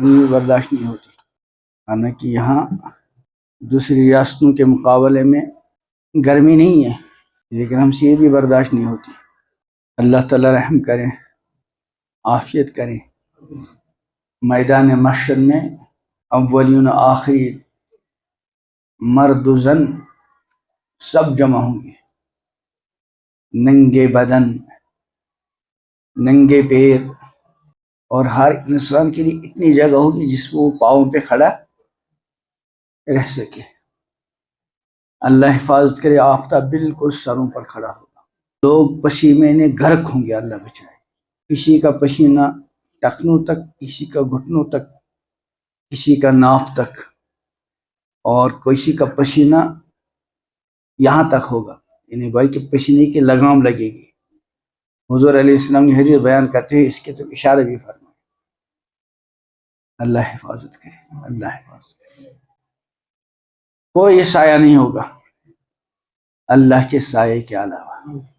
بھی برداشت نہیں ہوتی، حالانکہ یہاں دوسری ریاستوں کے مقابلے میں گرمی نہیں ہے، لیکن ہم سے یہ بھی برداشت نہیں ہوتی۔ اللہ تعالیٰ رحم کریں، عافیت کریں۔ میدان محشر میں اولین و آخری، مرد و زن سب جمع ہوں گے، ننگے بدن، ننگے پیر، اور ہر انسان کے لیے اتنی جگہ ہوگی جس میں وہ پاؤں پہ کھڑا رہ سکے۔ اللہ حفاظت کرے، آفتاب بالکل سروں پر کھڑا ہوگا، لوگ پسینے میں غرق ہوں گے، اللہ بچائے۔ کسی کا پسینہ ٹخنوں تک، کسی کا گھٹنوں تک، کسی کا ناف تک، اور کسی کا پسینہ یہاں تک ہوگا، یعنی بھائی کہ پسینے کی لگام لگے گی۔ حضور علیہ السلام نے حدیث بیان کرتے ہیں، اس کے تو اشارے بھی فرمائے۔ اللہ حفاظت کرے، اللہ حفاظت کرے۔ کوئی سایہ نہیں ہوگا اللہ کے سائے کے علاوہ۔